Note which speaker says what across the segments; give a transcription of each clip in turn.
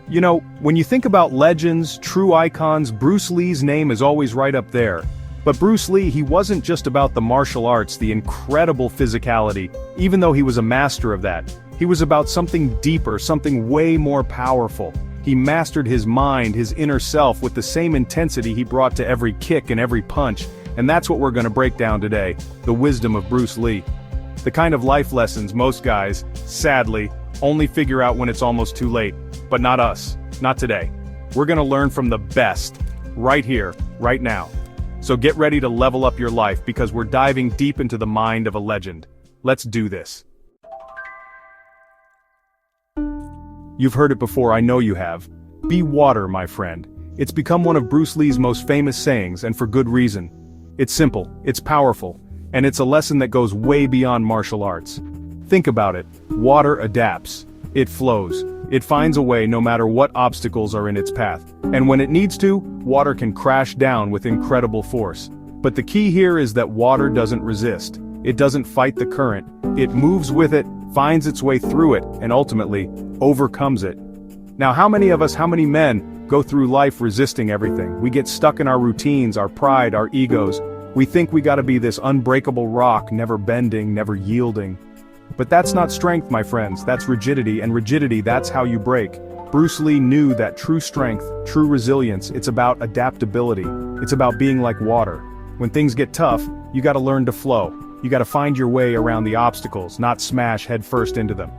Speaker 1: You know, when you think about legends, true icons, Bruce Lee's name is always right up there. But Bruce Lee, he wasn't just about the martial arts, the incredible physicality, even though he was a master of that. He was about something deeper, something way more powerful. He mastered his mind, his inner self, with the same intensity he brought to every kick and every punch, and that's what we're gonna break down today, the wisdom of Bruce Lee. The kind of life lessons most guys, sadly, only figure out when it's almost too late. But not us, not today. We're gonna learn from the best, right here, right now. So get ready to level up your life because we're diving deep into the mind of a legend. Let's do this. You've heard it before, I know you have. Be water, my friend. It's become one of Bruce Lee's most famous sayings, and for good reason. It's simple, it's powerful, and it's a lesson that goes way beyond martial arts. Think about it. Water adapts. It flows. It finds a way no matter what obstacles are in its path. And when it needs to, water can crash down with incredible force. But the key here is that water doesn't resist. It doesn't fight the current. It moves with it, finds its way through it, and ultimately, overcomes it. Now how many of us, how many men, go through life resisting everything? We get stuck in our routines, our pride, our egos. We think we gotta be this unbreakable rock, never bending, never yielding. But that's not strength, my friends, that's rigidity, and rigidity, that's how you break. Bruce Lee knew that true strength, true resilience, it's about adaptability. It's about being like water. When things get tough, you gotta learn to flow. You gotta find your way around the obstacles, not smash headfirst into them.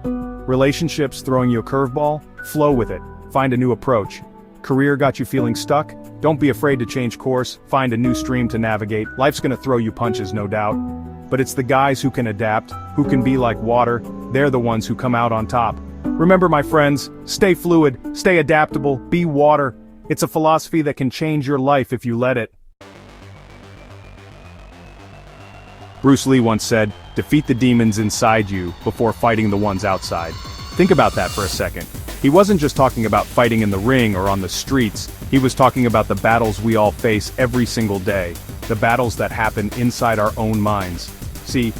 Speaker 1: Relationships throwing you a curveball? Flow with it. Find a new approach. Career got you feeling stuck? Don't be afraid to change course, find a new stream to navigate. Life's gonna throw you punches, no doubt. But it's the guys who can adapt, who can be like water, they're the ones who come out on top. Remember, my friends, stay fluid, stay adaptable, be water. It's a philosophy that can change your life if you let it. Bruce Lee once said, defeat the demons inside you before fighting the ones outside. Think about that for a second. He wasn't just talking about fighting in the ring or on the streets, he was talking about the battles we all face every single day, the battles that happen inside our own minds. See,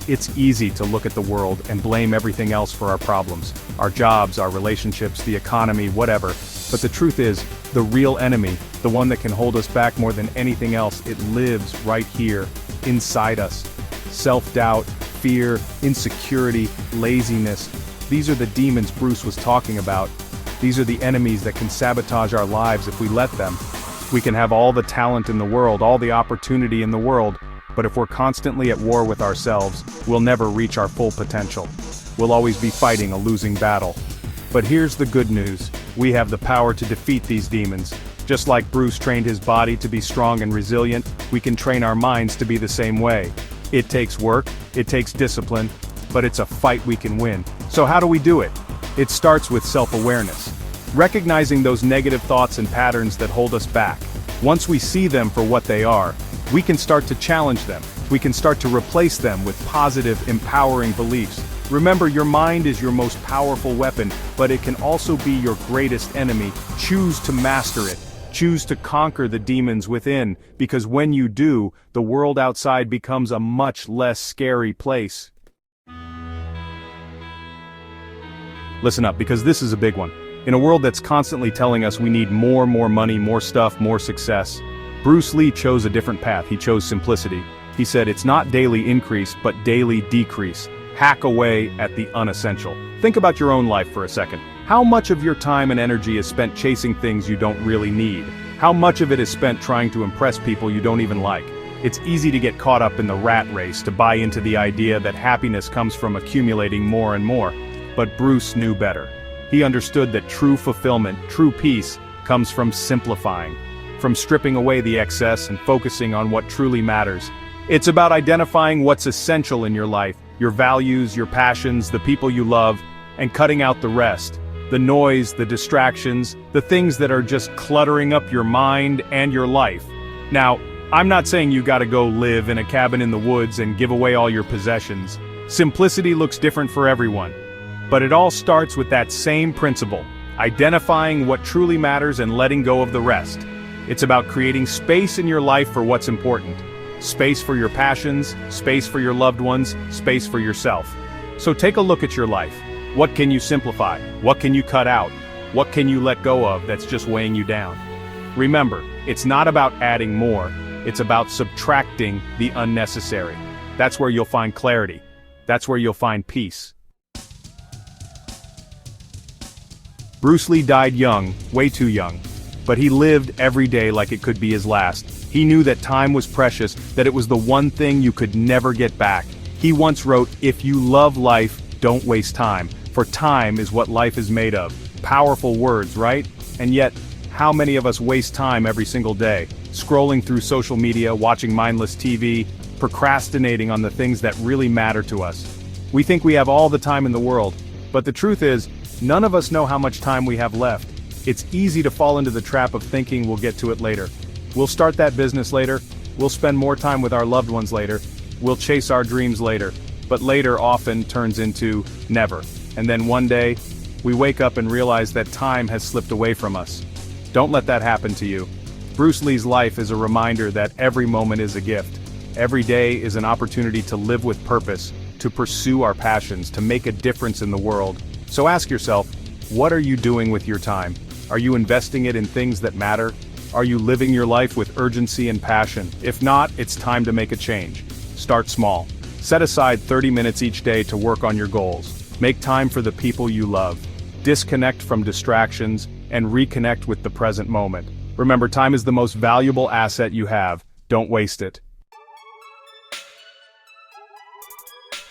Speaker 1: it's easy to look at the world and blame everything else for our problems, our jobs, our relationships, the economy, whatever. But the truth is, the real enemy, the one that can hold us back more than anything else, it lives right here, inside us. Self-doubt, fear, insecurity, laziness. These are the demons Bruce was talking about. These are the enemies that can sabotage our lives if we let them. We can have all the talent in the world, all the opportunity in the world, but if we're constantly at war with ourselves, we'll never reach our full potential. We'll always be fighting a losing battle. But here's the good news. We have the power to defeat these demons. Just like Bruce trained his body to be strong and resilient, we can train our minds to be the same way. It takes work, it takes discipline, but it's a fight we can win. So how do we do it? It starts with self-awareness. Recognizing those negative thoughts and patterns that hold us back. Once we see them for what they are, we can start to challenge them. We can start to replace them with positive, empowering beliefs. Remember, your mind is your most powerful weapon, but it can also be your greatest enemy. Choose to master it. Choose to conquer the demons within, because when you do, the world outside becomes a much less scary place. Listen up, because this is a big one. In a world that's constantly telling us we need more money, more stuff, more success, Bruce Lee chose a different path. He chose simplicity. He said it's not daily increase, but daily decrease. Hack away at the unessential. Think about your own life for a second. How much of your time and energy is spent chasing things you don't really need? How much of it is spent trying to impress people you don't even like? It's easy to get caught up in the rat race, to buy into the idea that happiness comes from accumulating more and more. But Bruce knew better. He understood that true fulfillment, true peace, comes from simplifying, from stripping away the excess and focusing on what truly matters. It's about identifying what's essential in your life, your values, your passions, the people you love, and cutting out the rest. The noise, the distractions, the things that are just cluttering up your mind and your life. Now, I'm not saying you gotta go live in a cabin in the woods and give away all your possessions. Simplicity looks different for everyone. But it all starts with that same principle, identifying what truly matters and letting go of the rest. It's about creating space in your life for what's important. Space for your passions, space for your loved ones, space for yourself. So take a look at your life. What can you simplify? What can you cut out? What can you let go of that's just weighing you down? Remember, it's not about adding more, it's about subtracting the unnecessary. That's where you'll find clarity. That's where you'll find peace. Bruce Lee died young, way too young. But he lived every day like it could be his last. He knew that time was precious, that it was the one thing you could never get back. He once wrote, "If you love life, don't waste time, for time is what life is made of." Powerful words, right? And yet, how many of us waste time every single day? Scrolling through social media, watching mindless TV, procrastinating on the things that really matter to us. We think we have all the time in the world, but the truth is, none of us know how much time we have left. It's easy to fall into the trap of thinking we'll get to it later. We'll start that business later, we'll spend more time with our loved ones later, we'll chase our dreams later, but later often turns into never. And then one day, we wake up and realize that time has slipped away from us. Don't let that happen to you. Bruce Lee's life is a reminder that every moment is a gift. Every day is an opportunity to live with purpose, to pursue our passions, to make a difference in the world. So ask yourself, what are you doing with your time? Are you investing it in things that matter? Are you living your life with urgency and passion? If not, it's time to make a change. Start small. Set aside 30 minutes each day to work on your goals. Make time for the people you love. Disconnect from distractions and reconnect with the present moment. Remember, time is the most valuable asset you have. Don't waste it.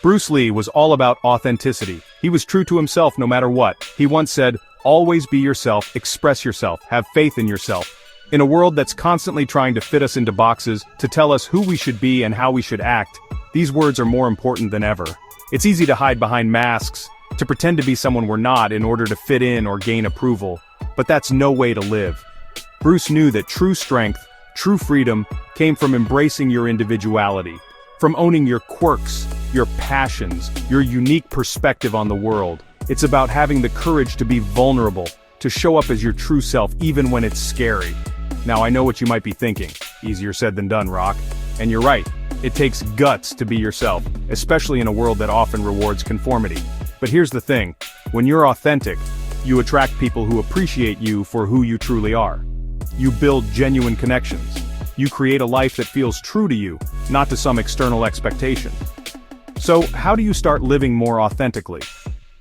Speaker 1: Bruce Lee was all about authenticity. He was true to himself no matter what. He once said, "Always be yourself, express yourself, have faith in yourself." In a world that's constantly trying to fit us into boxes, to tell us who we should be and how we should act, these words are more important than ever. It's easy to hide behind masks, to pretend to be someone we're not in order to fit in or gain approval. But that's no way to live. Bruce knew that true strength, true freedom, came from embracing your individuality, from owning your quirks, your passions, your unique perspective on the world. It's about having the courage to be vulnerable, to show up as your true self even when it's scary. Now I know what you might be thinking, easier said than done, Rock. And you're right, it takes guts to be yourself, especially in a world that often rewards conformity. But here's the thing, when you're authentic, you attract people who appreciate you for who you truly are. You build genuine connections. You create a life that feels true to you, not to some external expectation. So, how do you start living more authentically?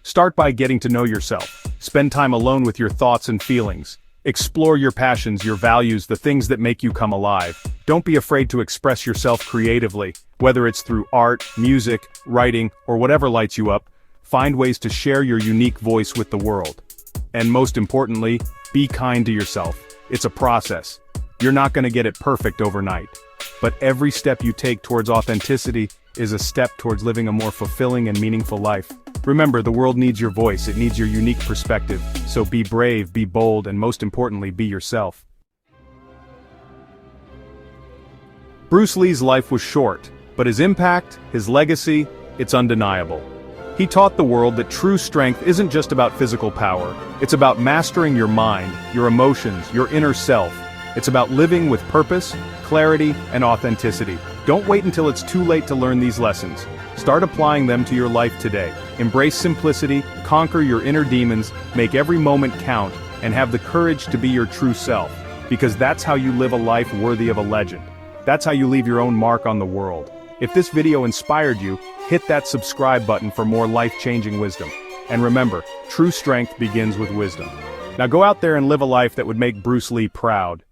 Speaker 1: Start by getting to know yourself. Spend time alone with your thoughts and feelings. Explore your passions, your values, the things that make you come alive. Don't be afraid to express yourself creatively, whether it's through art, music, writing, or whatever lights you up. Find ways to share your unique voice with the world. And most importantly, be kind to yourself. It's a process. You're not going to get it perfect overnight. But every step you take towards authenticity is a step towards living a more fulfilling and meaningful life. Remember, the world needs your voice, it needs your unique perspective. So be brave, be bold, and most importantly, be yourself. Bruce Lee's life was short, but his impact, his legacy, it's undeniable. He taught the world that true strength isn't just about physical power, it's about mastering your mind, your emotions, your inner self. It's about living with purpose, clarity, and authenticity. Don't wait until it's too late to learn these lessons. Start applying them to your life today. Embrace simplicity, conquer your inner demons, make every moment count, and have the courage to be your true self. Because that's how you live a life worthy of a legend. That's how you leave your own mark on the world. If this video inspired you, hit that subscribe button for more life-changing wisdom. And remember, true strength begins with wisdom. Now go out there and live a life that would make Bruce Lee proud.